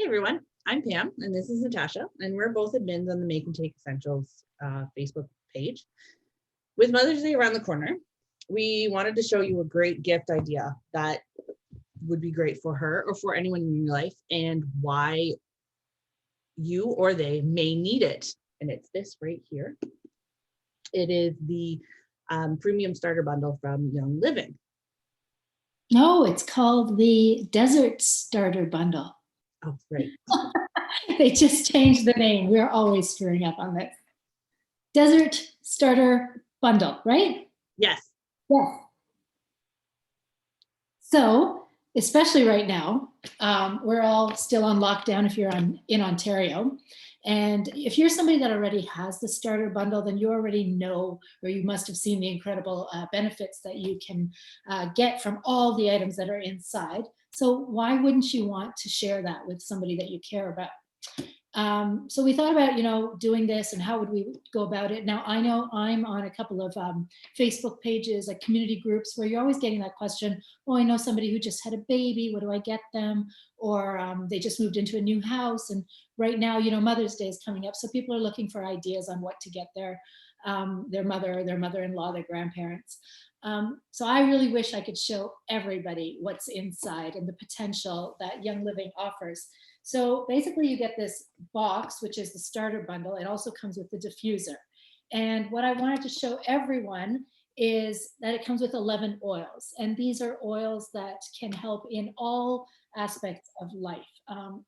Hey everyone, I'm Pam and this is Natasha, and we're both admins on the Make and Take Essentials Facebook page. With Mother's Day around the corner, we wanted to show you a great gift idea that would be great for her or for anyone in your life and why you or they may need it. And it's this right here. It is the premium starter bundle from Young Living. No, it's called the Desert Starter Bundle. Oh, right. They just changed the name. We're always screwing up on this. Desert Starter Bundle, right? Yes. Yes. So, especially right now, we're all still on lockdown if you're in Ontario. And if you're somebody that already has the starter bundle, then you already know, or you must have seen the incredible benefits that you can get from all the items that are inside. So why wouldn't you want to share that with somebody that you care about? So we thought about, doing this and how would we go about it. Now, I know I'm on a couple of Facebook pages, like community groups, where you're always getting that question, oh, I know somebody who just had a baby, what do I get them? Or they just moved into a new house. And right now, Mother's Day is coming up. So people are looking for ideas on what to get their mother, their mother-in-law, their grandparents. So I really wish I could show everybody what's inside and the potential that Young Living offers. So basically you get this box, which is the starter bundle. It also comes with the diffuser. And what I wanted to show everyone is that it comes with 11 oils. And these are oils that can help in all aspects of life.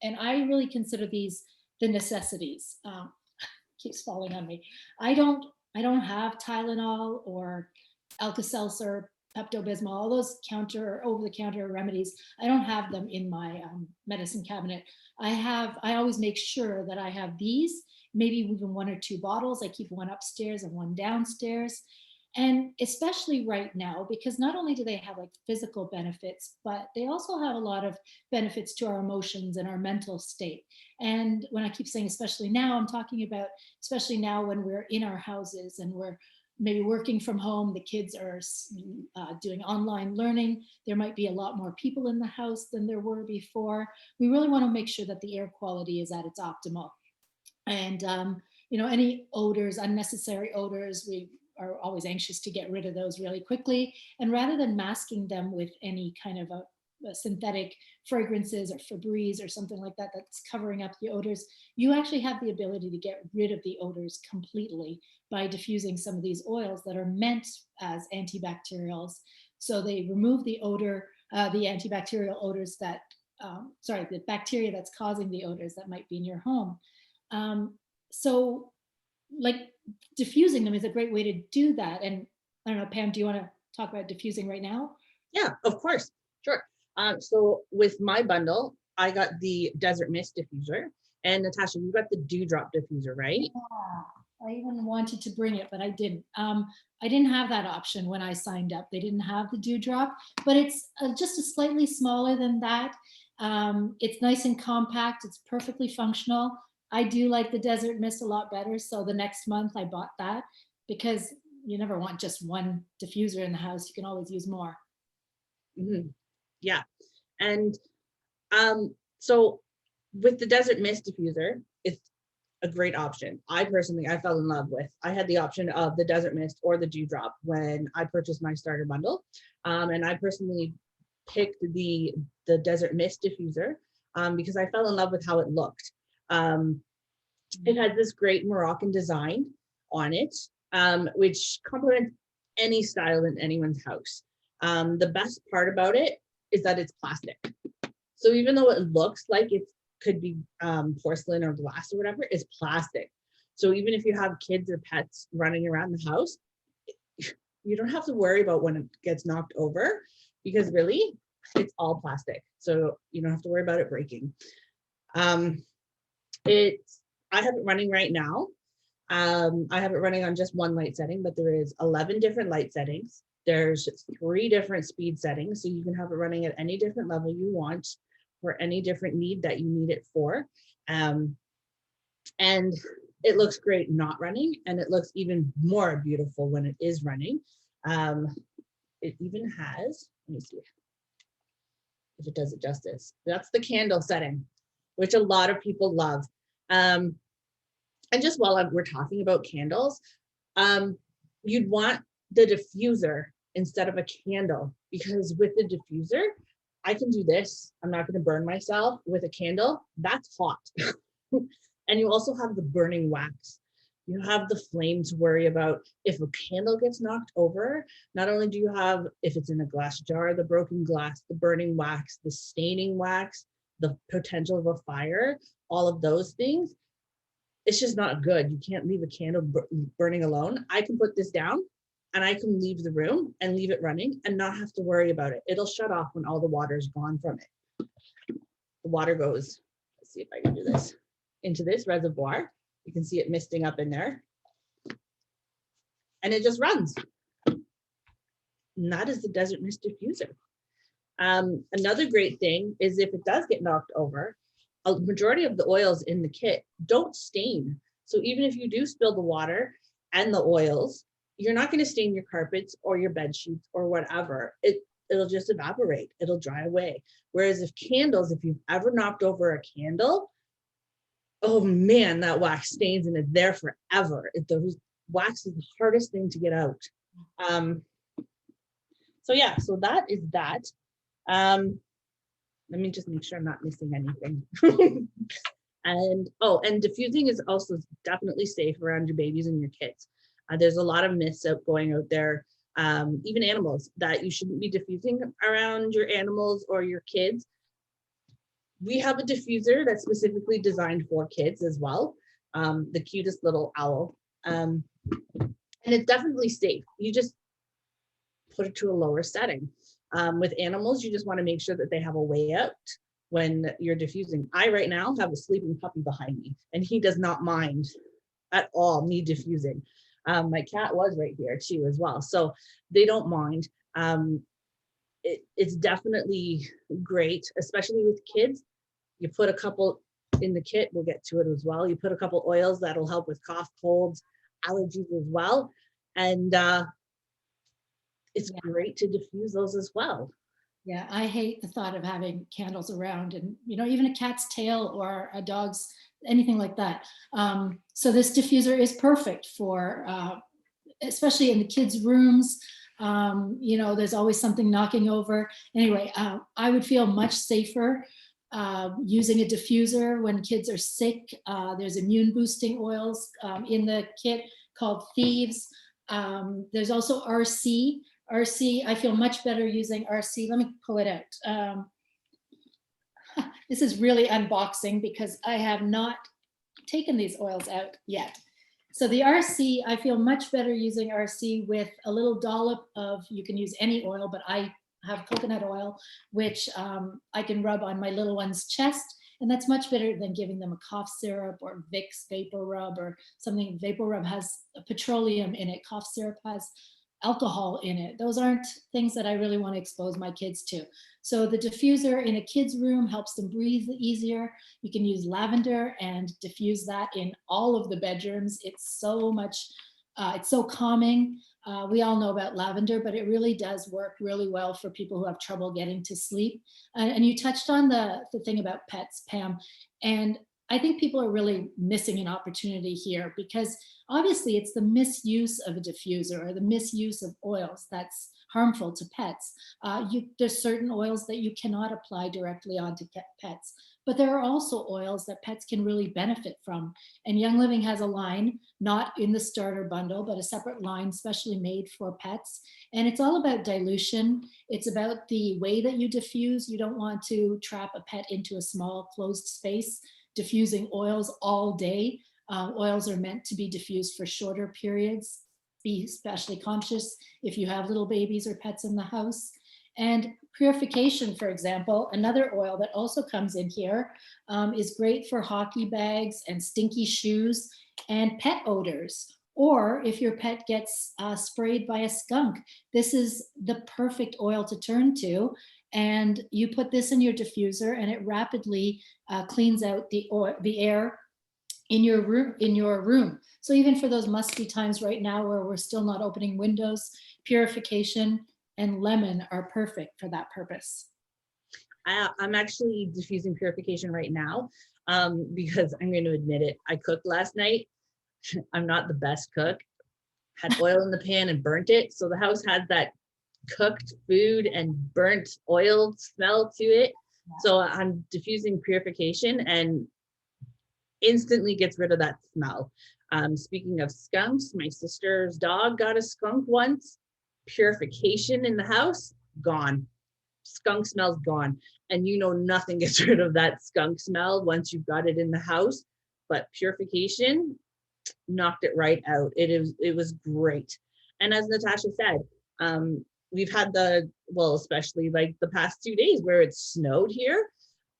And I really consider these the necessities. Keeps falling on me. I don't have Tylenol or Alka-Seltzer, Pepto-Bismol, all those over-the-counter remedies. I don't have them in my medicine cabinet. I always make sure that I have these, maybe even one or two bottles. I keep one upstairs and one downstairs. And especially right now, because not only do they have like physical benefits, but they also have a lot of benefits to our emotions and our mental state. And when I keep saying especially now, I'm talking about especially now when we're in our houses and we're maybe working from home, the kids are doing online learning. There might be a lot more people in the house than there were before. We really want to make sure that the air quality is at its optimal. And, any odors, unnecessary odors, we are always anxious to get rid of those really quickly. And rather than masking them with any kind of a synthetic fragrances or Febreze or something like that that's covering up the odors, you actually have the ability to get rid of the odors completely by diffusing some of these oils that are meant as antibacterials. So they remove the odor, the antibacterial odors the bacteria that's causing the odors that might be in your home. So like diffusing them is a great way to do that. And I don't know, Pam, do you want to talk about diffusing right now? Yeah, of course. Sure. So with my bundle, I got the Desert Mist diffuser, and Natasha, you got the Dewdrop diffuser, right? Yeah, I even wanted to bring it, but I didn't. I didn't have that option when I signed up. They didn't have the Dewdrop, but it's just a slightly smaller than that. It's nice and compact. It's perfectly functional. I do like the Desert Mist a lot better. So the next month I bought that because you never want just one diffuser in the house. You can always use more. Mm-hmm. Yeah. And so with the Desert Mist diffuser, it's a great option. I fell in love with. I had the option of the Desert Mist or the Dewdrop when I purchased my starter bundle. And I personally picked the Desert Mist diffuser because I fell in love with how it looked. It had this great Moroccan design on it, which complements any style in anyone's house. The best part about it is that it's plastic. So even though it looks like it could be porcelain or glass or whatever, it's plastic. So even if you have kids or pets running around the house, you don't have to worry about when it gets knocked over because really it's all plastic. So you don't have to worry about it breaking. I have it running right now. I have it running on just one light setting, but there is 11 different light settings. There's 3 different speed settings, so you can have it running at any different level you want for any different need that you need it for. And it looks great not running, and it looks even more beautiful when it is running. It even has, let me see if it does it justice. That's the candle setting. which a lot of people love. And just while we're talking about candles, you'd want the diffuser instead of a candle, because with the diffuser, I can do this. I'm not going to burn myself. With a candle, that's hot. And you also have the burning wax. You have the flame to worry about. If a candle gets knocked over, not only do you have, if it's in a glass jar, the broken glass, the burning wax, the staining wax, the potential of a fire, all of those things, it's just not good. You can't leave a candle burning alone. I can put this down and I can leave the room and leave it running and not have to worry about it. It'll shut off when all the water is gone from it. The water goes, let's see if I can do this, into this reservoir. You can see it misting up in there. And it just runs. And that is the Desert Mist diffuser. Another great thing is if it does get knocked over, a majority of the oils in the kit don't stain. So even if you do spill the water and the oils, you're not going to stain your carpets or your bed sheets or whatever. It'll just evaporate. It'll dry away. Whereas if candles, if you've ever knocked over a candle, oh man, that wax stains and it's there forever. The wax is the hardest thing to get out. So yeah, so that is that. Let me just make sure I'm not missing anything. And diffusing is also definitely safe around your babies and your kids. There's a lot of myths going out there, even animals, that you shouldn't be diffusing around your animals or your kids. We have a diffuser that's specifically designed for kids as well. The cutest little owl. And it's definitely safe. You just put it to a lower setting. With animals, you just want to make sure that they have a way out when you're diffusing. I right now have a sleeping puppy behind me, and he does not mind at all me diffusing. My cat was right here too as well, so they don't mind. It's definitely great, especially with kids. You put a couple in the kit, we'll get to it as well. You put a couple oils that'll help with cough, colds, allergies as well. And it's great to diffuse those as well. Yeah, I hate the thought of having candles around, and even a cat's tail or a dog's, anything like that. So this diffuser is perfect for, especially in the kids' rooms. There's always something knocking over. Anyway, I would feel much safer using a diffuser when kids are sick. There's immune boosting oils in the kit called Thieves. There's also RC. I feel much better using RC. Let me pull it out. This is really unboxing because I have not taken these oils out yet. So the RC, I feel much better using RC with a little dollop of, you can use any oil, but I have coconut oil, which I can rub on my little one's chest. And that's much better than giving them a cough syrup or Vicks Vapor Rub or something. Vapor Rub has petroleum in it. Cough syrup has alcohol in it. Those aren't things that I really want to expose my kids to. So the diffuser in a kid's room helps them breathe easier. You can use lavender and diffuse that in all of the bedrooms. It's so much, it's so calming. We all know about lavender, but it really does work really well for people who have trouble getting to sleep. And you touched on the thing about pets, Pam, and I think people are really missing an opportunity here, because obviously it's the misuse of a diffuser or the misuse of oils that's harmful to pets. There's certain oils that you cannot apply directly onto pets, but there are also oils that pets can really benefit from. And Young Living has a line, not in the starter bundle, but a separate line specially made for pets. And it's all about dilution. It's about the way that you diffuse. You don't want to trap a pet into a small closed space diffusing oils all day. Oils are meant to be diffused for shorter periods. Be especially conscious if you have little babies or pets in the house. And purification, for example, another oil that also comes in here, is great for hockey bags and stinky shoes and pet odors. Or if your pet gets sprayed by a skunk, this is the perfect oil to turn to. And you put this in your diffuser and it rapidly cleans out the air in your room. So even for those musty times right now where we're still not opening windows, purification and lemon are perfect for that purpose. I'm actually diffusing purification right now because I'm going to admit it. I cooked last night. I'm not the best cook. Had oil in the pan and burnt it. So the house had that cooked food and burnt oil smell to it. So I'm diffusing purification and instantly gets rid of that smell. Speaking of skunks, my sister's dog got a skunk once. Purification in the house, gone. Skunk smell's gone. And you know nothing gets rid of that skunk smell once you've got it in the house. But purification knocked it right out. It was great. And as Natasha said, we've had especially like the past 2 days where it snowed here,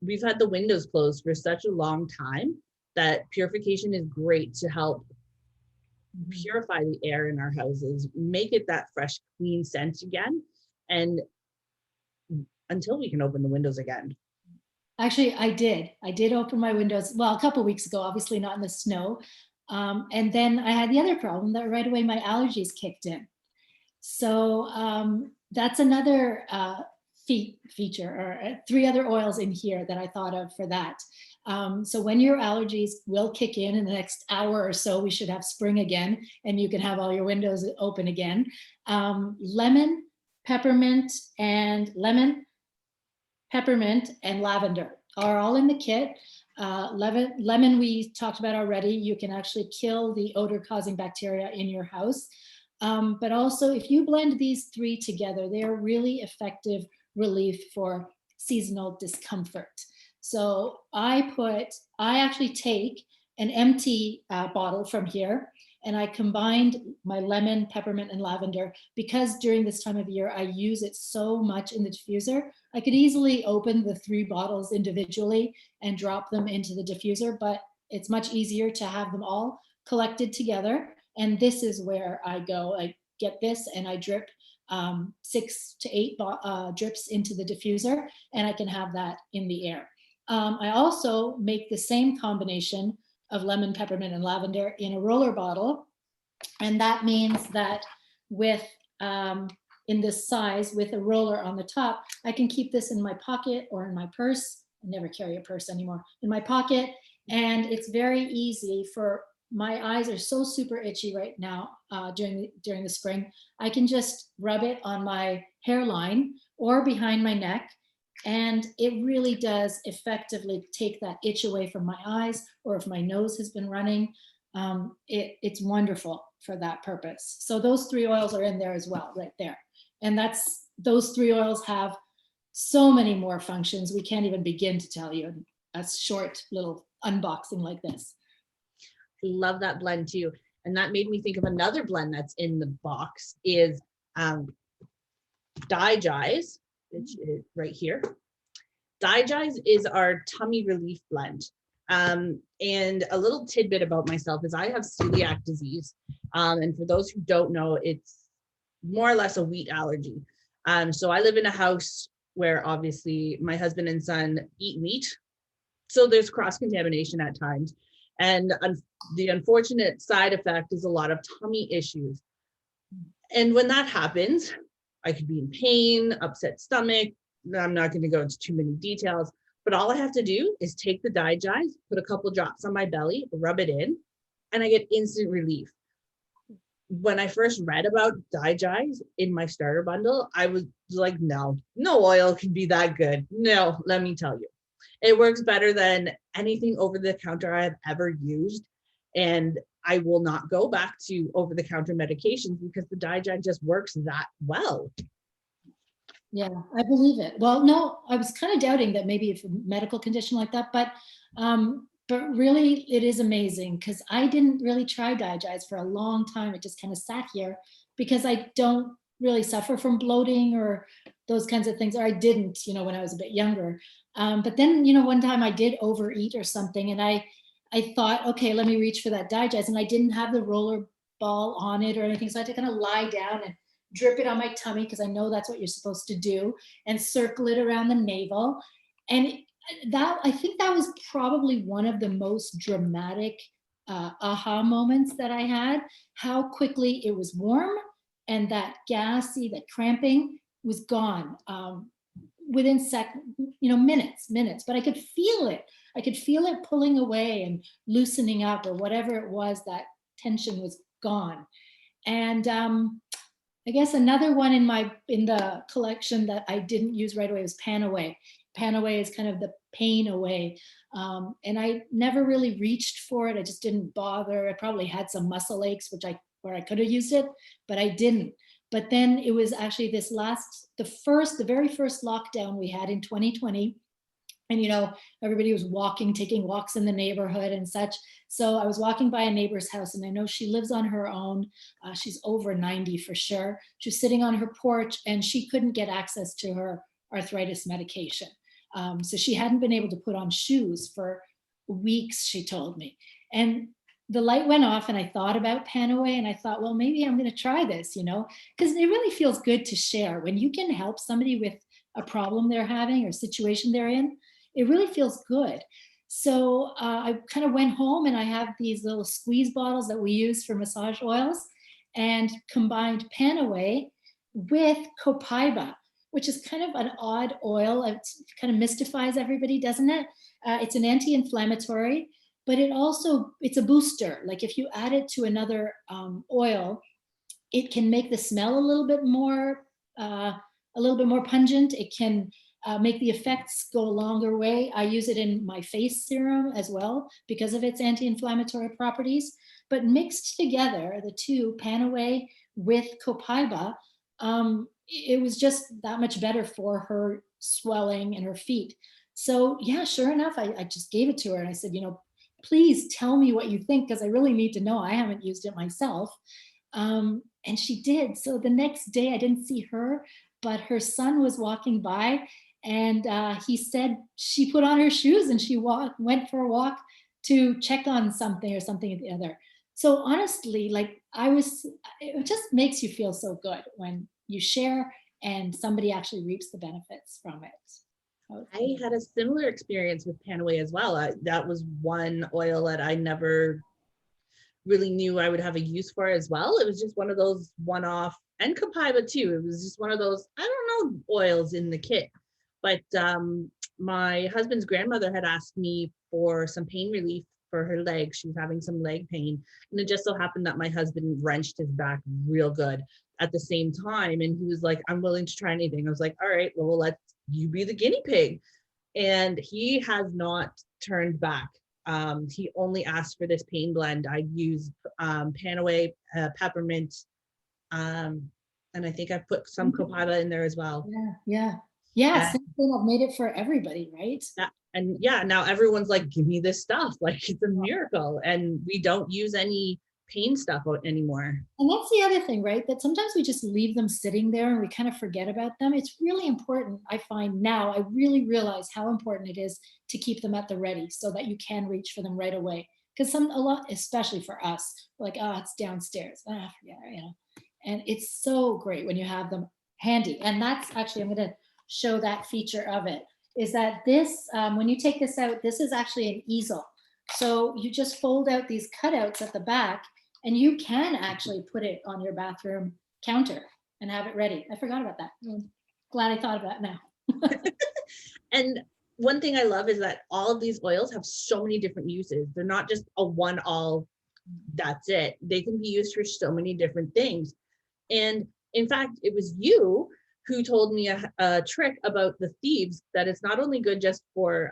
we've had the windows closed for such a long time that purification is great to help purify the air in our houses, make it that fresh, clean scent again, and until we can open the windows again. Actually, I did open my windows, well, a couple of weeks ago, obviously not in the snow. And then I had the other problem that right away my allergies kicked in. So that's another feature, or 3 other oils in here that I thought of for that. So when your allergies will kick in the next hour or so, we should have spring again, and you can have all your windows open again. Lemon, peppermint, and lavender are all in the kit. Lemon we talked about already. You can actually kill the odor causing bacteria in your house. But also if you blend these 3 together, they are really effective relief for seasonal discomfort. So I actually take an empty bottle from here, and I combined my lemon, peppermint, and lavender because during this time of year, I use it so much in the diffuser. I could easily open the 3 bottles individually and drop them into the diffuser, but it's much easier to have them all collected together. And this is where I go. I get this and I drip 6 to 8 drips into the diffuser, and I can have that in the air. I also make the same combination of lemon, peppermint, and lavender in a roller bottle. And that means that with in this size with a roller on the top, I can keep this in my pocket or in my purse. I never carry a purse anymore, in my pocket. And it's very easy for, my eyes are so super itchy right now during the spring. I can just rub it on my hairline or behind my neck, and it really does effectively take that itch away from my eyes, or if my nose has been running. It's wonderful for that purpose. So those 3 oils are in there as well, right there. And those 3 oils have so many more functions. We can't even begin to tell you in a short little unboxing like this. Love that blend too. And that made me think of another blend that's in the box is Digize, which is right here. Digize is our tummy relief blend. And a little tidbit about myself is I have celiac disease. And for those who don't know, it's more or less a wheat allergy. So I live in a house where obviously my husband and son eat wheat. So there's cross-contamination at times. And the unfortunate side effect is a lot of tummy issues. And when that happens, I could be in pain, upset stomach. I'm not going to go into too many details, but all I have to do is take the Digize, put a couple drops on my belly, rub it in, and I get instant relief. When I first read about Digize in my starter bundle, I was like, no oil can be that good. No, let me tell you. It works better than anything over the counter I've ever used. And I will not go back to over the counter medications because the Digize just works that well. Yeah, I believe it. Well, no, I was kind of doubting that maybe if a medical condition like that, but really it is amazing because I didn't really try Digize for a long time. It just kind of sat here because I don't really suffer from bloating or those kinds of things, or I didn't, when I was a bit younger. But then, one time I did overeat or something, and I thought, okay, let me reach for that Digize, and I didn't have the roller ball on it or anything, so I had to kind of lie down and drip it on my tummy because I know that's what you're supposed to do, and circle it around the navel. And I think that was probably one of the most dramatic aha moments that I had, how quickly it was warm and that gassy, that cramping was gone within minutes, but I could feel it. I could feel it pulling away and loosening up, or whatever it was, that tension was gone. And I guess another one in the collection that I didn't use right away was Panaway. Panaway is kind of the pain away. And I never really reached for it. I just didn't bother. I probably had some muscle aches, where I could have used it, but I didn't. But then it was actually the very first lockdown we had in 2020. And, everybody was taking walks in the neighborhood and such. So I was walking by a neighbor's house, and I know she lives on her own. She's over 90 for sure. She was sitting on her porch, and she couldn't get access to her arthritis medication. So she hadn't been able to put on shoes for weeks, she told me. And the light went off, and I thought about Panaway, and I thought, well, maybe I'm going to try this, because it really feels good to share. When you can help somebody with a problem they're having or situation they're in, it really feels good. So I kind of went home, and I have these little squeeze bottles that we use for massage oils, and combined Panaway with Copaiba, which is kind of an odd oil. It kind of mystifies everybody, doesn't it? It's an anti-inflammatory, but it's a booster. Like if you add it to another oil, it can make the smell a little bit more pungent. It can make the effects go a longer way. I use it in my face serum as well because of its anti-inflammatory properties. But mixed together, the two, Panaway with Copaiba, it was just that much better for her swelling in her feet. So yeah, sure enough, I just gave it to her, and I said, please tell me what you think, because I really need to know. I haven't used it myself. And she did. So the next day I didn't see her, but her son was walking by, and he said she put on her shoes and she went for a walk to check on something or something or the other. So honestly, it just makes you feel so good when you share and somebody actually reaps the benefits from it. I had a similar experience with Panaway as well. That was one oil that I never really knew I would have a use for as well. It was just one of those one-off, and Copaiba too. It was just one of those, I don't know, oils in the kit. But my husband's grandmother had asked me for some pain relief for her leg. She was having some leg pain. And it just so happened that my husband wrenched his back real good at the same time. And he was like, I'm willing to try anything. I was like, all right, well, we'll let you be the guinea pig. And he has not turned back. He only asked for this pain blend. I use Panaway, peppermint, and I think I put some Copaiba in there as well. Yeah. Same thing. I've made it for everybody, right? And yeah, now everyone's like, give me this stuff. Like, it's a miracle. And we don't use any pain stuff anymore. And that's the other thing, right? That sometimes we just leave them sitting there and we kind of forget about them. It's really important. I find now I really realize how important it is to keep them at the ready so that you can reach for them right away. Because a lot, especially for us, like, it's downstairs. Forget it, And it's so great when you have them handy. And that's actually, I'm going to show that feature of it, is that this, when you take this out, this is actually an easel. So you just fold out these cutouts at the back, and you can actually put it on your bathroom counter and have it ready. I forgot about that. I'm glad I thought of that now. And one thing I love is that all of these oils have so many different uses. They're not just a one-all, that's it. They can be used for so many different things. And in fact, it was you who told me a trick about the thieves, that it's not only good just for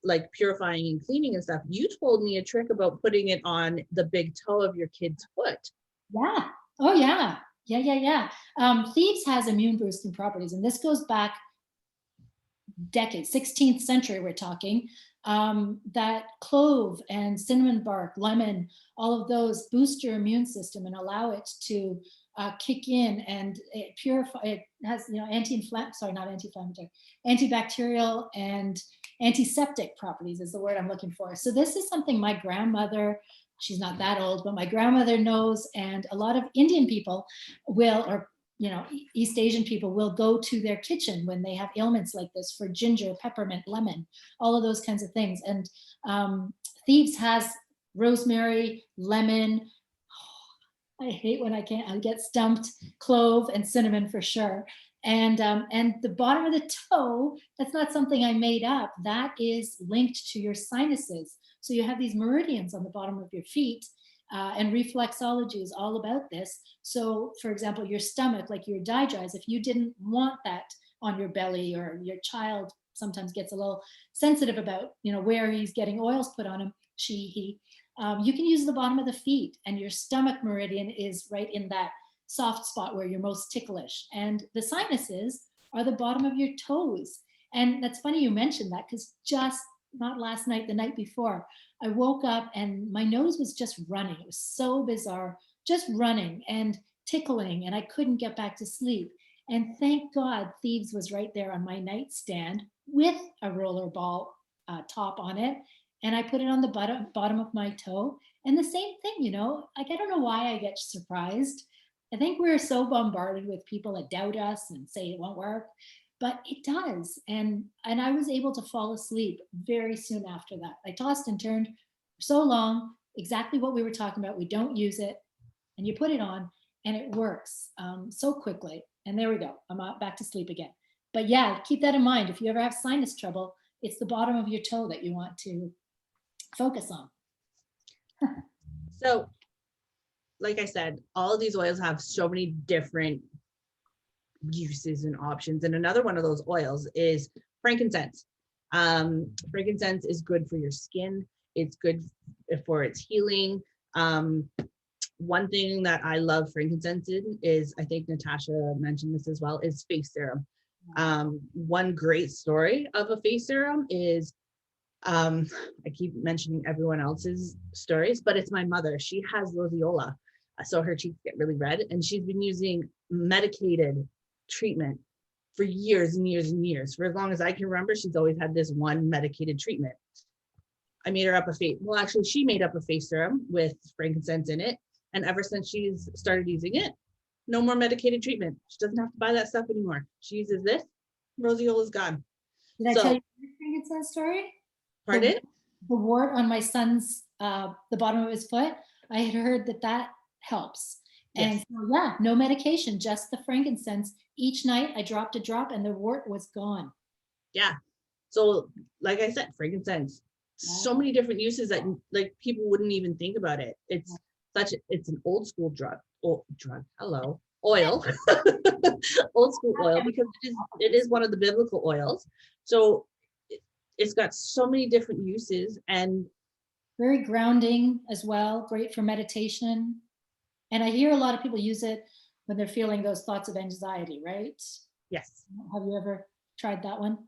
like purifying and cleaning and stuff. You told me a trick about putting it on the big toe of your kid's foot. Yeah. Oh yeah. Yeah. Thieves has immune boosting properties, and this goes back decades, 16th century we're talking. That clove and cinnamon bark, lemon, all of those boost your immune system and allow it to kick in, and it purify. It has, antibacterial and antiseptic properties is the word I'm looking for. So this is something my grandmother, she's not that old, but my grandmother knows, and a lot of Indian people will, or East Asian people will go to their kitchen when they have ailments like this for ginger, peppermint, lemon, all of those kinds of things. And Thieves has rosemary, lemon. I hate when I get stumped, clove and cinnamon for sure. And the bottom of the toe, that's not something I made up. That is linked to your sinuses. So you have these meridians on the bottom of your feet, and reflexology is all about this. So, for example, your stomach, like your digest, if you didn't want that on your belly, or your child sometimes gets a little sensitive about, where he's getting oils put on him, he, you can use the bottom of the feet, and your stomach meridian is right in that soft spot where you're most ticklish. And the sinuses are the bottom of your toes. And that's funny you mentioned that, because just not last night, the night before, I woke up and my nose was just running. It was so bizarre, just running and tickling, and I couldn't get back to sleep. And thank God Thieves was right there on my nightstand with a roller ball top on it. And I put it on the bottom of my toe. And the same thing, like, I don't know why I get surprised. I think we're so bombarded with people that doubt us and say it won't work, but it does. And I was able to fall asleep very soon after that. I tossed and turned for so long, exactly what we were talking about. We don't use it, and you put it on, and it works so quickly. And there we go. I'm back to sleep again. But yeah, keep that in mind. If you ever have sinus trouble, it's the bottom of your toe that you want to focus on. So, like I said, all of these oils have so many different uses and options. And another one of those oils is frankincense. Frankincense is good for your skin. It's good for its healing. One thing that I love frankincense in is, I think Natasha mentioned this as well, is face serum. One great story of a face serum is, I keep mentioning everyone else's stories, but it's my mother. She has roseola, so her cheeks get really red, and she's been using medicated treatment for years and years and years. For as long as I can remember, she's always had this one medicated treatment. I made her up she made up a face serum with frankincense in it, and ever since she's started using it, no more medicated treatment. She doesn't have to buy that stuff anymore. She uses this, roseola's gone. Did I tell you the frankincense story? Pardon? The wart on my son's, the bottom of his foot, I had heard that helps. And Yes. so, yeah, no medication, just the frankincense. Each night I dropped a drop and the wart was gone. Yeah. So, like I said, frankincense, so many different uses that, like, people wouldn't even think about it. It's an old school oil, old school oil, because it is one of the biblical oils. So it's got so many different uses, and very grounding as well, great for meditation. And I hear a lot of people use it when they're feeling those thoughts of anxiety, right? yes. Have you ever tried that one?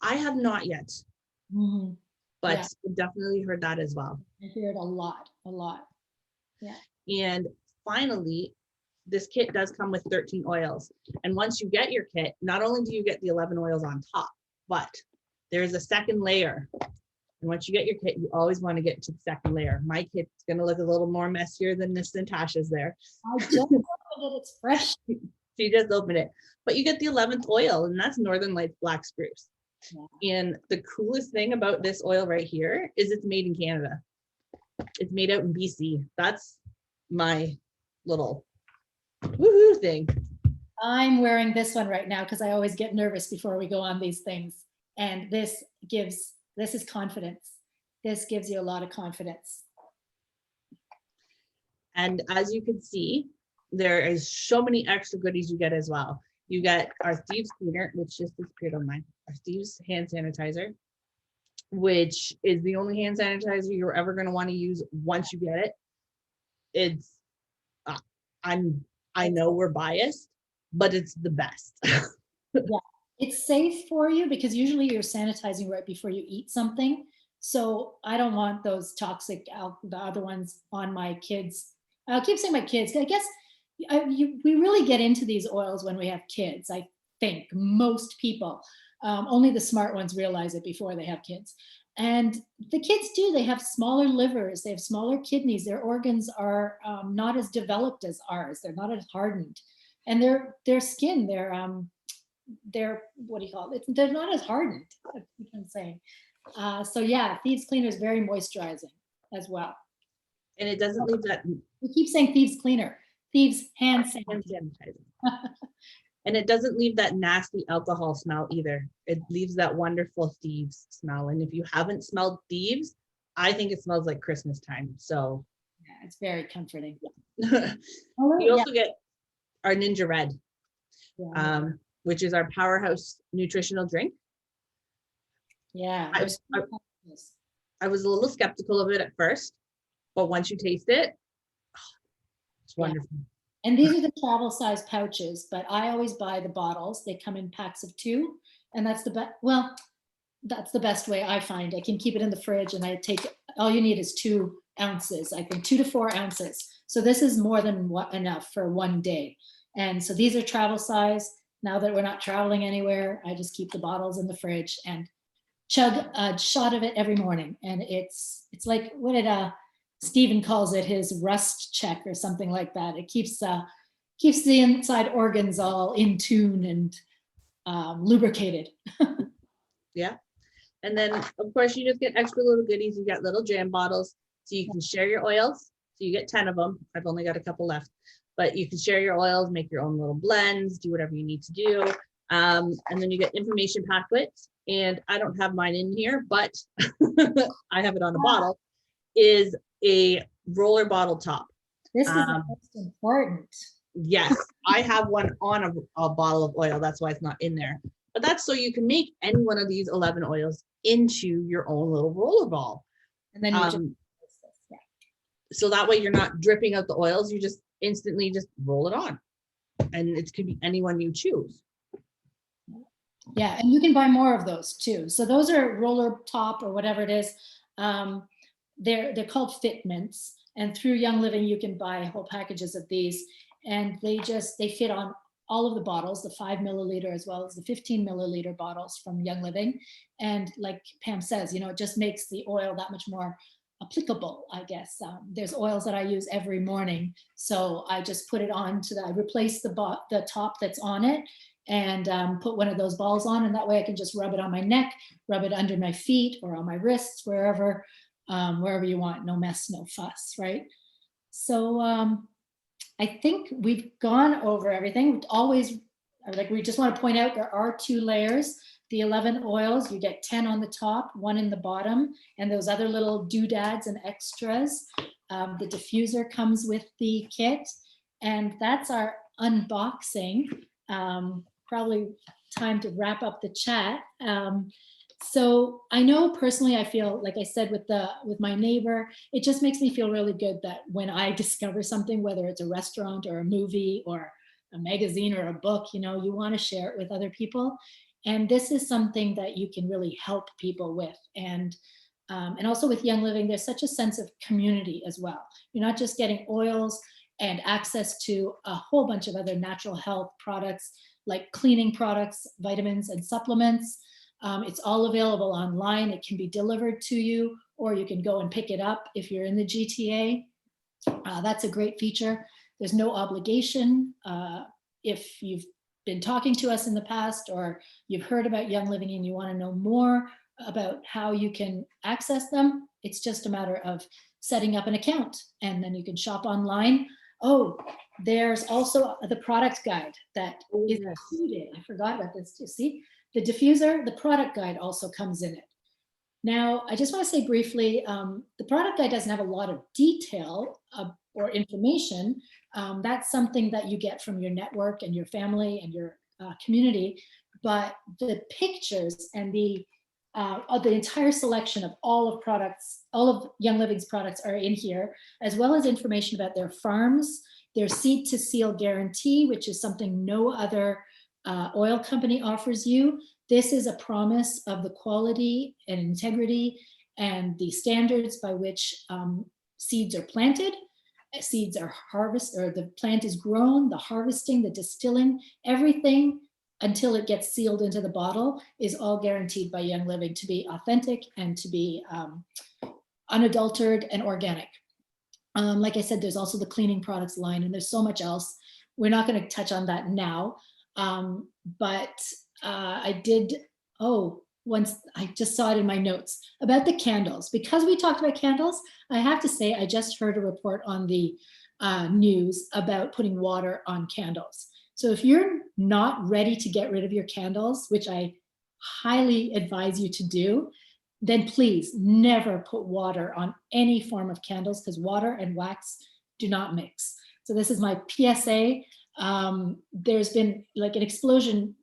I have not yet, but definitely heard that as well. I hear it a lot. Yeah. And finally, this kit does come with 13 oils. And once you get your kit, not only do you get the 11 oils on top, but there's a second layer. And once you get your kit, you always want to get to the second layer. My kit's going to look a little more messier than Miss Natasha's there. I just opened it. It's fresh. She just opened it. But you get the 11th oil, and that's Northern Lights Black Spruce. Yeah. And the coolest thing about this oil right here is it's made in Canada. It's made out in BC. That's my little woohoo thing. I'm wearing this one right now because I always get nervous before we go on these things. And this is confidence. This gives you a lot of confidence. And as you can see, there is so many extra goodies you get as well. You get our Thieves Cleaner, which just disappeared on mine, our Thieves hand sanitizer, which is the only hand sanitizer you're ever going to want to use once you get it. It's, I know we're biased, but it's the best. Yeah, it's safe for you because usually you're sanitizing right before you eat something. So I don't want those toxic, the other ones on my kids. I'll keep saying my kids. I guess we really get into these oils when we have kids. I think most people, only the smart ones realize it before they have kids. And the kids do, they have smaller livers, they have smaller kidneys, their organs are not as developed as ours, they're not as hardened. And their skin, they're what do you call it? They're not as hardened, I'm saying. So yeah, Thieves Cleaner is very moisturizing as well. And it doesn't leave that. We keep saying Thieves Cleaner, Thieves hand sanitizer. And it doesn't leave that nasty alcohol smell either. It leaves that wonderful thieves smell. And if you haven't smelled thieves, I think it smells like Christmas time. So Yeah, it's very comforting. you Oh, yeah. also get our Ninja Red, Yeah. which is our powerhouse nutritional drink. Yeah. I- There's I- I was a little skeptical of it at first, but once you taste it, it's Yeah. wonderful. And these are the travel size pouches, but I always buy the bottles. They come in packs of 2, and that's the best. Well, that's the best way I find. I can keep it in the fridge, and I take all you need is 2 ounces. I think 2 to 4 ounces. So this is more than enough for one day. And so these are travel size. Now that we're not traveling anywhere, I just keep the bottles in the fridge and chug a shot of it every morning. And it's like, what did Stephen calls it, his rust check or something like that. It keeps the inside organs all in tune and lubricated. Yeah. And then of course you just get extra little goodies. You got little jam bottles so you can share your oils. So you get 10 of them. I've only got a couple left, but you can share your oils, make your own little blends, do whatever you need to do. And then you get information packets. And I don't have mine in here, but I have it on a bottle, is a roller bottle top. This is the most important. Yes, I have one on a bottle of oil. That's why it's not in there. But that's so you can make any one of these 11 oils into your own little roller ball. And then you just, yeah. So that way you're not dripping out the oils. You just instantly just roll it on. And it could be anyone you choose. Yeah, and you can buy more of those too. So those are roller top or whatever it is. They're called Fitmints, and through Young Living you can buy whole packages of these, and they fit on all of the bottles, the 5 milliliter as well as the 15 milliliter bottles from Young Living. And like Pam says, it just makes the oil that much more applicable, I guess. There's oils that I use every morning, so I just put it on I replace the top that's on it, and put one of those balls on, and that way I can just rub it on my neck, rub it under my feet or on my wrists, wherever you want. No mess, no fuss, right? So I think we've gone over everything. We just want to point out there are 2 layers. The 11 oils, you get 10 on the top, 1 in the bottom, and those other little doodads and extras. The diffuser comes with the kit, and that's our unboxing. Probably time to wrap up the chat. So I know personally, I feel, like I said, with my neighbor, it just makes me feel really good that when I discover something, whether it's a restaurant or a movie or a magazine or a book, you want to share it with other people. And this is something that you can really help people with. And also with Young Living, there's such a sense of community as well. You're not just getting oils and access to a whole bunch of other natural health products like cleaning products, vitamins, and supplements. It's all available online. It can be delivered to you, or you can go and pick it up if you're in the GTA. That's a great feature. There's no obligation. If you've been talking to us in the past, or you've heard about Young Living and you want to know more about how you can access them, it's just a matter of setting up an account, and then you can shop online. Oh, there's also the product guide that is included. I forgot about this too. See, the diffuser, the product guide also comes in it. Now, I just want to say briefly, the product guide doesn't have a lot of detail or information. That's something that you get from your network and your family and your community. But the pictures and the entire selection of all of Young Living's products are in here, as well as information about their farms, their seed to seal guarantee, which is something no other oil company offers you. This is a promise of the quality and integrity and the standards by which seeds are planted, seeds are harvested, or the plant is grown, the harvesting, the distilling, everything until it gets sealed into the bottle is all guaranteed by Young Living to be authentic and to be unadulterated and organic. Like I said, there's also the cleaning products line, and there's so much else. We're not going to touch on that now, but I did, once I just saw it in my notes about the candles. Because we talked about candles, I have to say I just heard a report on the news about putting water on candles. So if you're not ready to get rid of your candles, which I highly advise you to do, then please never put water on any form of candles, because water and wax do not mix. So this is my PSA. There's been like an explosion,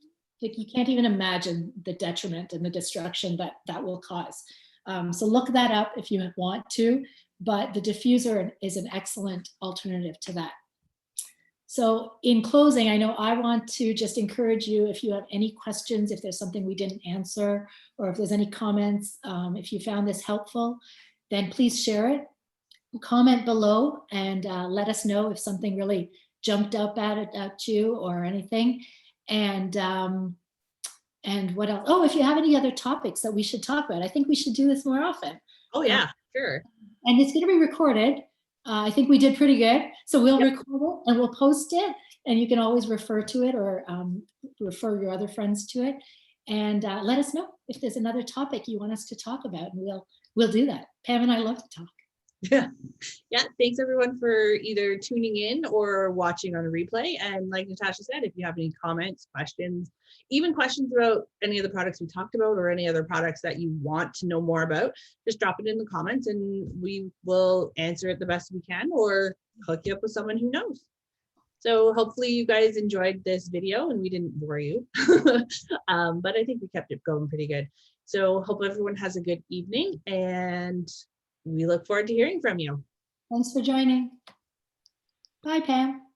like you can't even imagine the detriment and the destruction that that will cause. So look that up if you want to, but the diffuser is an excellent alternative to that. So in closing, I know I want to just encourage you, if you have any questions, if there's something we didn't answer, or if there's any comments, if you found this helpful, then please share it. Comment below and let us know if something really jumped up at you or anything. And what else? Oh, if you have any other topics that we should talk about, I think we should do this more often. Oh yeah, sure. And it's going to be recorded. I think we did pretty good. So we'll record it and we'll post it, and you can always refer to it or refer your other friends to it. And let us know if there's another topic you want us to talk about, and we'll do that. Pam and I love to talk. Yeah, thanks everyone for either tuning in or watching on a replay. And like Natasha said, if you have any comments, questions, even questions about any of the products we talked about or any other products that you want to know more about, just drop it in the comments and we will answer it the best we can or hook you up with someone who knows. So hopefully you guys enjoyed this video and we didn't bore you, but I think we kept it going pretty good. So hope everyone has a good evening and we look forward to hearing from you. Thanks for joining. Bye, Pam.